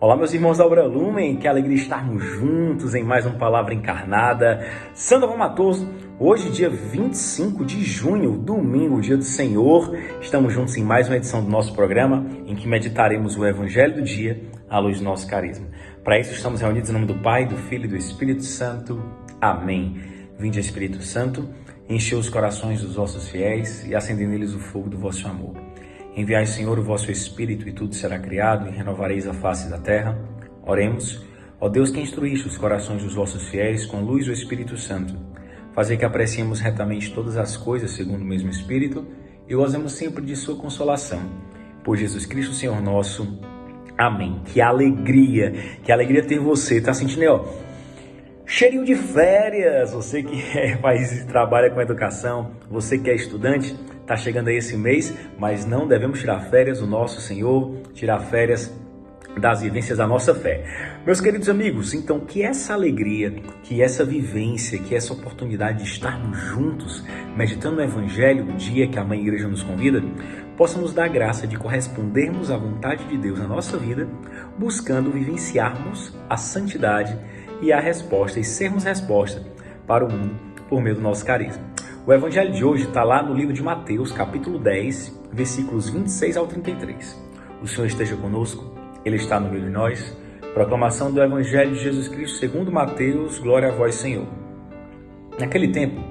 Olá, meus irmãos da Obra Lumen, que alegria estarmos juntos em mais uma Palavra Encarnada. Sandra Matoso, hoje dia 25 de junho, domingo, dia do Senhor. Estamos juntos em mais uma edição do nosso programa, em que meditaremos o Evangelho do dia à luz do nosso carisma. Para isso estamos reunidos em nome do Pai, do Filho e do Espírito Santo. Amém. Vinde, Espírito Santo, enchei os corações dos vossos fiéis e acendei neles o fogo do vosso amor. Enviai, Senhor, o vosso Espírito, e tudo será criado, e renovareis a face da terra. Oremos. Ó Deus, que instruíste os corações dos vossos fiéis com a luz do Espírito Santo, fazei que apreciemos retamente todas as coisas segundo o mesmo Espírito e gozemos sempre de sua consolação. Por Jesus Cristo, Senhor nosso. Amém. Que alegria ter você. Tá sentindo aí, ó? Cheirinho de férias. Você que trabalha com educação, você que é estudante, tá chegando aí esse mês, mas não devemos tirar férias do nosso Senhor, tirar férias das vivências da nossa fé. Meus queridos amigos, então que essa alegria, que essa vivência, que essa oportunidade de estarmos juntos, meditando no Evangelho do dia que a Mãe Igreja nos convida, possa nos dar a graça de correspondermos à vontade de Deus na nossa vida, buscando vivenciarmos a santidade e a resposta, e sermos resposta para o mundo por meio do nosso carisma. O Evangelho de hoje está lá no livro de Mateus, capítulo 10, versículos 26 ao 33. O Senhor esteja conosco, Ele está no meio de nós. Proclamação do Evangelho de Jesus Cristo segundo Mateus, glória a vós, Senhor. Naquele tempo,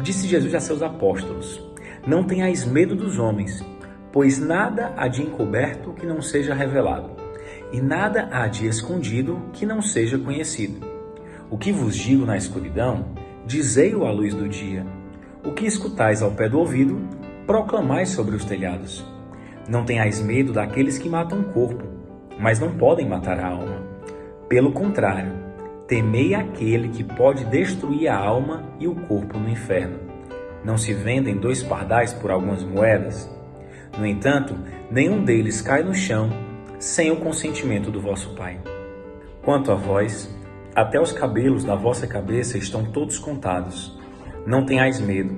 disse Jesus a seus apóstolos: não tenhais medo dos homens, pois nada há de encoberto que não seja revelado, e nada há de escondido que não seja conhecido. O que vos digo na escuridão, dizei-o à luz do dia. O que escutais ao pé do ouvido, proclamais sobre os telhados. Não tenhais medo daqueles que matam o corpo, mas não podem matar a alma. Pelo contrário, temei aquele que pode destruir a alma e o corpo no inferno. Não se vendem 2 pardais por algumas moedas? No entanto, nenhum deles cai no chão sem o consentimento do vosso Pai. Quanto a vós, até os cabelos da vossa cabeça estão todos contados. Não tenhais medo,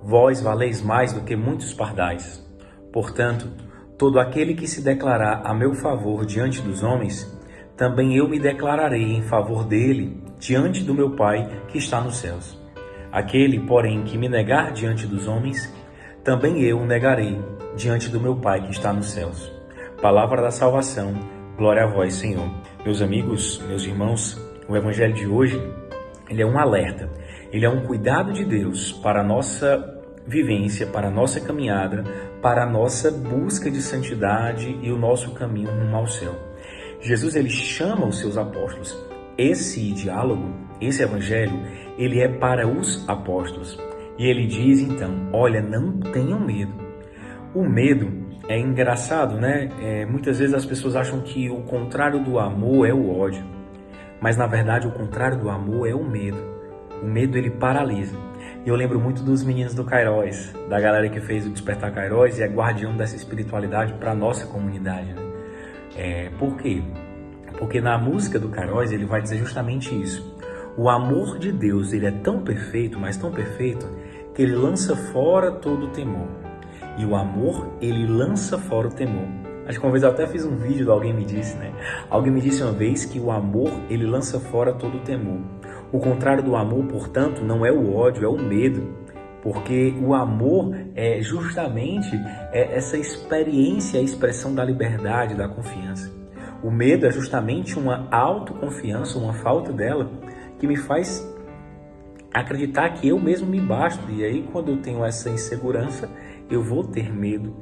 vós valeis mais do que muitos pardais. Portanto, todo aquele que se declarar a meu favor diante dos homens, também eu me declararei em favor dele diante do meu Pai que está nos céus. Aquele, porém, que me negar diante dos homens, também eu o negarei diante do meu Pai que está nos céus. Palavra da salvação, glória a vós, Senhor. Meus amigos, meus irmãos, o Evangelho de hoje, ele é um alerta, ele é um cuidado de Deus para a nossa vivência, para a nossa caminhada, para a nossa busca de santidade e o nosso caminho rumo ao céu. Jesus, ele chama os seus apóstolos. Esse diálogo, esse Evangelho, ele é para os apóstolos. E ele diz, então, olha, não tenham medo. O medo é engraçado, né? Muitas vezes as pessoas acham que o contrário do amor é o ódio. Mas, na verdade, o contrário do amor é o medo. O medo, ele paralisa. E eu lembro muito dos meninos do Kairos, da galera que fez o Despertar Kairos e é guardião dessa espiritualidade para a nossa comunidade. Né? Por quê? Porque na música do Kairos ele vai dizer justamente isso. O amor de Deus, ele é tão perfeito, mas tão perfeito, que ele lança fora todo o temor. E o amor, ele lança fora o temor. Acho que uma vez eu até fiz um vídeo, alguém me disse, né? Alguém me disse uma vez que o amor, ele lança fora todo o temor. O contrário do amor, portanto, não é o ódio, é o medo. Porque o amor é justamente essa experiência, a expressão da liberdade, da confiança. O medo é justamente uma autoconfiança, uma falta dela, que me faz acreditar que eu mesmo me basto. E aí, quando eu tenho essa insegurança, eu vou ter medo.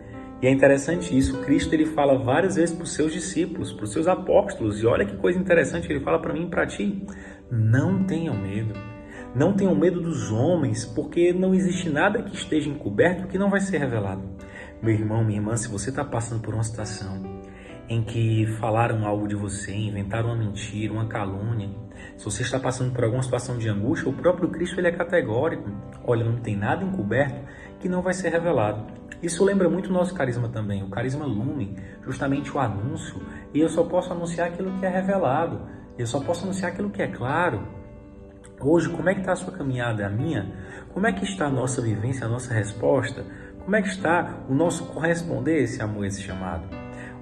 E é interessante isso, Cristo ele fala várias vezes para os seus discípulos, para os seus apóstolos, e olha que coisa interessante, ele fala para mim e para ti, não tenham medo dos homens, porque não existe nada que esteja encoberto que não vai ser revelado. Meu irmão, minha irmã, se você está passando por uma situação em que falaram algo de você, inventaram uma mentira, uma calúnia, se você está passando por alguma situação de angústia, o próprio Cristo ele é categórico, olha, não tem nada encoberto que não vai ser revelado. Isso lembra muito o nosso carisma também, o carisma Lumen, justamente o anúncio. E eu só posso anunciar aquilo que é revelado, eu só posso anunciar aquilo que é claro. Hoje, como é que está a sua caminhada, a minha? Como é que está a nossa vivência, a nossa resposta? Como é que está o nosso corresponder a esse amor, a esse chamado?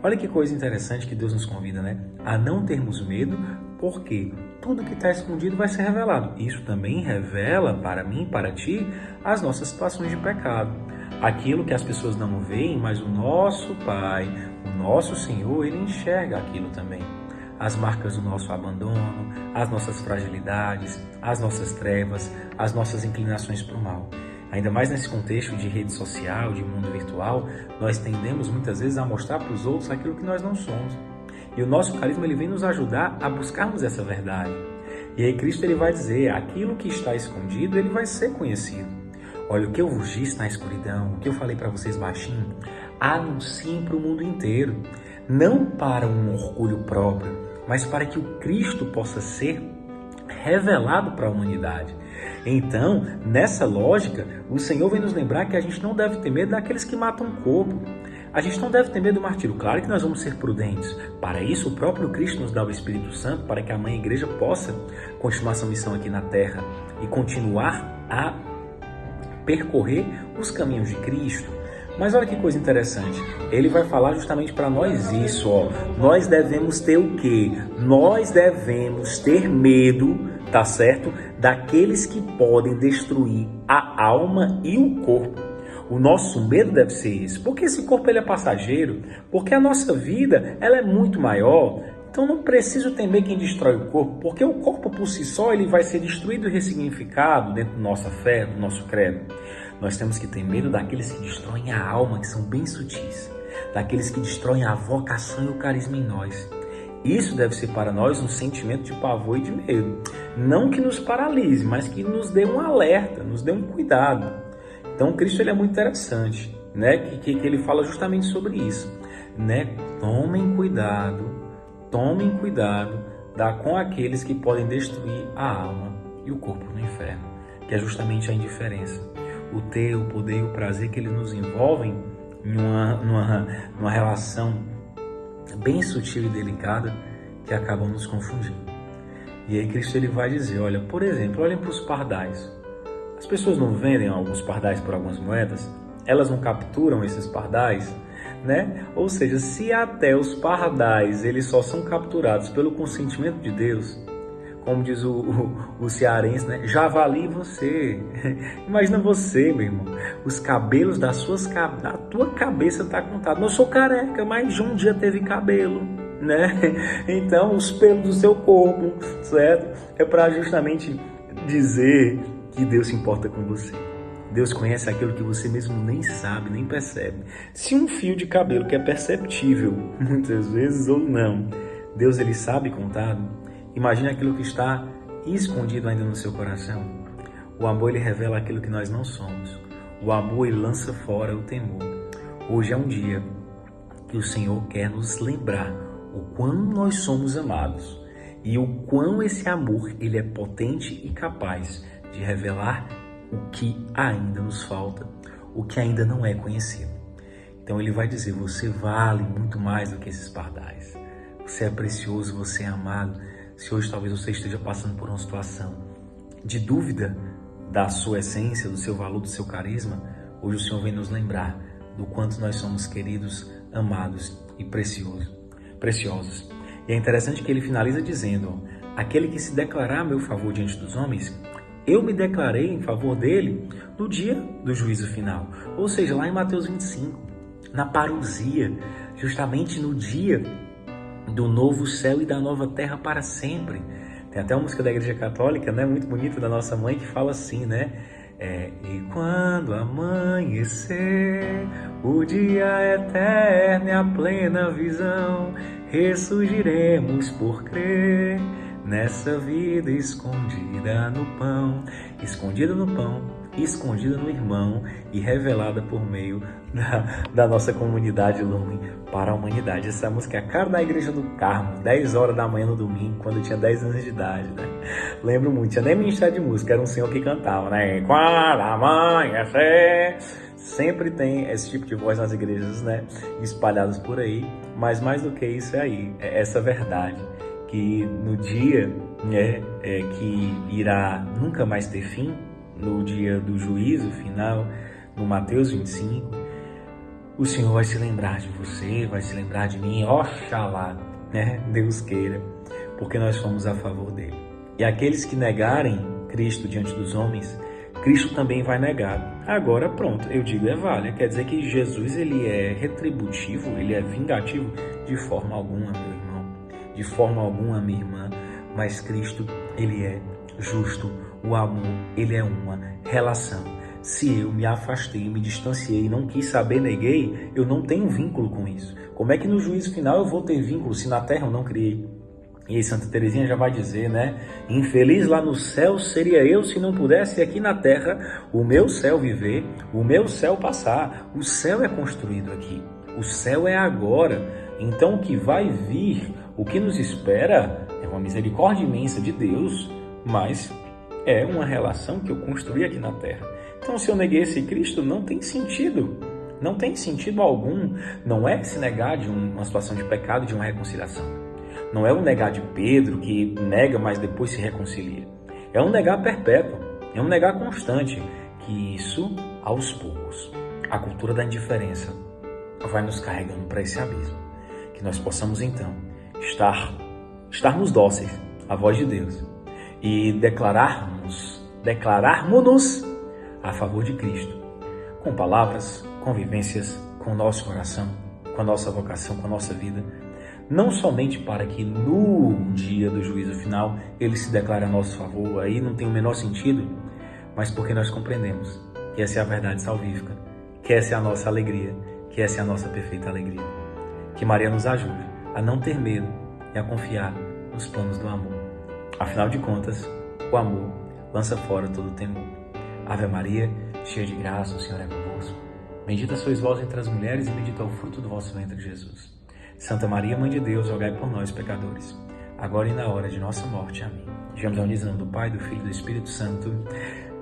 Olha que coisa interessante que Deus nos convida, né? A não termos medo, porque tudo que está escondido vai ser revelado. Isso também revela para mim, para ti, as nossas situações de pecado. Aquilo que as pessoas não veem, mas o nosso Pai, o nosso Senhor, Ele enxerga aquilo também. As marcas do nosso abandono, as nossas fragilidades, as nossas trevas, as nossas inclinações para o mal. Ainda mais nesse contexto de rede social, de mundo virtual, nós tendemos muitas vezes a mostrar para os outros aquilo que nós não somos. E o nosso carisma ele vem nos ajudar a buscarmos essa verdade. E aí Cristo ele vai dizer, aquilo que está escondido, ele vai ser conhecido. Olha, o que eu vos disse na escuridão, o que eu falei para vocês baixinho, anunciem para o mundo inteiro. Não para um orgulho próprio, mas para que o Cristo possa ser revelado para a humanidade. Então, nessa lógica, o Senhor vem nos lembrar que a gente não deve ter medo daqueles que matam o corpo. A gente não deve ter medo do martírio. Claro que nós vamos ser prudentes. Para isso, o próprio Cristo nos dá o Espírito Santo para que a Mãe Igreja possa continuar sua missão aqui na Terra e continuar a percorrer os caminhos de Cristo. Mas olha que coisa interessante, ele vai falar justamente para nós isso, ó. Nós devemos ter o quê? Nós devemos ter medo, tá certo? Daqueles que podem destruir a alma e o corpo. O nosso medo deve ser esse, porque esse corpo ele é passageiro, porque a nossa vida ela é muito maior. Então não preciso temer quem destrói o corpo, porque o corpo por si só ele vai ser destruído e ressignificado dentro da nossa fé, do nosso credo. Nós temos que ter medo daqueles que destroem a alma, que são bem sutis, daqueles que destroem a vocação e o carisma em nós. Isso deve ser para nós um sentimento de pavor e de medo. Não que nos paralise, mas que nos dê um alerta, nos dê um cuidado. Então Cristo ele é muito interessante, né? Que ele fala justamente sobre isso, né? Tomem cuidado com aqueles que podem destruir a alma e o corpo no inferno, que é justamente a indiferença. O ter, o poder e o prazer que eles nos envolvem numa relação bem sutil e delicada que acabam nos confundindo. E aí Cristo ele vai dizer, olha, por exemplo, olhem para os pardais. As pessoas não vendem alguns pardais por algumas moedas? Elas não capturam esses pardais? Né? Ou seja, se até os pardais eles só são capturados pelo consentimento de Deus, como diz o cearense, né? Javali você. Imagina você, meu irmão. Os cabelos da tua cabeça tá contado. Não sou careca, mas um dia teve cabelo, né? Então, os pelos do seu corpo, certo? É para justamente dizer que Deus se importa com você. Deus conhece aquilo que você mesmo nem sabe, nem percebe. Se um fio de cabelo que é perceptível, muitas vezes ou não, Deus ele sabe contar. Imagine aquilo que está escondido ainda no seu coração. O amor ele revela aquilo que nós não somos. O amor ele lança fora o temor. Hoje é um dia que o Senhor quer nos lembrar o quão nós somos amados e o quão esse amor ele é potente e capaz de revelar o que ainda nos falta, o que ainda não é conhecido. Então ele vai dizer, você vale muito mais do que esses pardais. Você é precioso, você é amado. Se hoje talvez você esteja passando por uma situação de dúvida da sua essência, do seu valor, do seu carisma, hoje o Senhor vem nos lembrar do quanto nós somos queridos, amados e preciosos. E é interessante que ele finaliza dizendo, aquele que se declarar a meu favor diante dos homens, eu me declarei em favor dele no dia do juízo final. Ou seja, lá em Mateus 25, na parousia, justamente no dia do novo céu e da nova terra para sempre. Tem até uma música da Igreja Católica, né, muito bonita, da nossa mãe, que fala assim, né? E quando amanhecer, o dia eterno e a plena visão, ressurgiremos por crer nessa vida escondida no pão, escondida no irmão e revelada por meio da nossa comunidade Lumen para a humanidade. Essa música é a cara da Igreja do Carmo, 10 horas da manhã no domingo, quando eu tinha 10 anos de idade, né? Lembro muito, tinha nem ministério de música, era um senhor que cantava, né? Quando amanhecer. Sempre tem esse tipo de voz nas igrejas, né? Espalhadas por aí, mas mais do que isso é essa verdade. Que no dia, né, que irá nunca mais ter fim, no dia do juízo final, no Mateus 25, o Senhor vai se lembrar de você, vai se lembrar de mim, oxalá, né? Deus queira, porque nós fomos a favor dele. E aqueles que negarem Cristo diante dos homens, Cristo também vai negar. Agora pronto, eu digo válido. Quer dizer que Jesus ele é retributivo, ele é vingativo? De forma alguma, meu irmão, de forma alguma, minha irmã. Mas Cristo, ele é justo. O amor, ele é uma relação. Se eu me afastei, me distanciei, não quis saber, neguei, eu não tenho vínculo com isso. Como é que no juízo final eu vou ter vínculo se na terra eu não criei? E aí Santa Teresinha já vai dizer, né? Infeliz lá no céu seria eu se não pudesse aqui na terra o meu céu viver, o meu céu passar. O céu é construído aqui, o céu é agora. Então o que vai vir, o que nos espera é uma misericórdia imensa de Deus, mas é uma relação que eu construí aqui na terra. Então se eu neguei esse Cristo, não tem sentido. Não tem sentido algum. Não é se negar de uma situação de pecado, de uma reconciliação. Não é o negar de Pedro, que nega, mas depois se reconcilia. É um negar perpétuo, é um negar constante, que isso, aos poucos, a cultura da indiferença vai nos carregando para esse abismo. Que nós possamos, então, estarmos dóceis à voz de Deus e declararmos-nos a favor de Cristo, com palavras, convivências, com o nosso coração, com a nossa vocação, com a nossa vida, não somente para que no dia do juízo final ele se declare a nosso favor, aí não tem o menor sentido, mas porque nós compreendemos que essa é a verdade salvífica, que essa é a nossa alegria, que essa é a nossa perfeita alegria. Que Maria nos ajude a não ter medo e a confiar nos planos do amor. Afinal de contas, o amor lança fora todo o temor. Ave Maria, cheia de graça, o Senhor é convosco. Bendita sois vós entre as mulheres e bendito é o fruto do vosso ventre, Jesus. Santa Maria, Mãe de Deus, rogai por nós, pecadores, agora e na hora de nossa morte. Amém. Digamos a unição do Pai, do Filho e do Espírito Santo.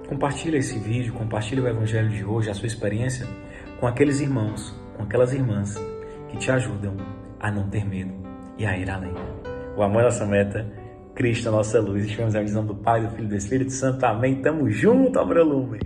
Compartilha esse vídeo, compartilha o Evangelho de hoje, a sua experiência, com aqueles irmãos, com aquelas irmãs que te ajudam a não ter medo e a ir além. O amor é nossa meta, Cristo é nossa luz. Estivemos a visão do Pai, do Filho e do Espírito Santo. Amém. Tamo junto, Abrolume.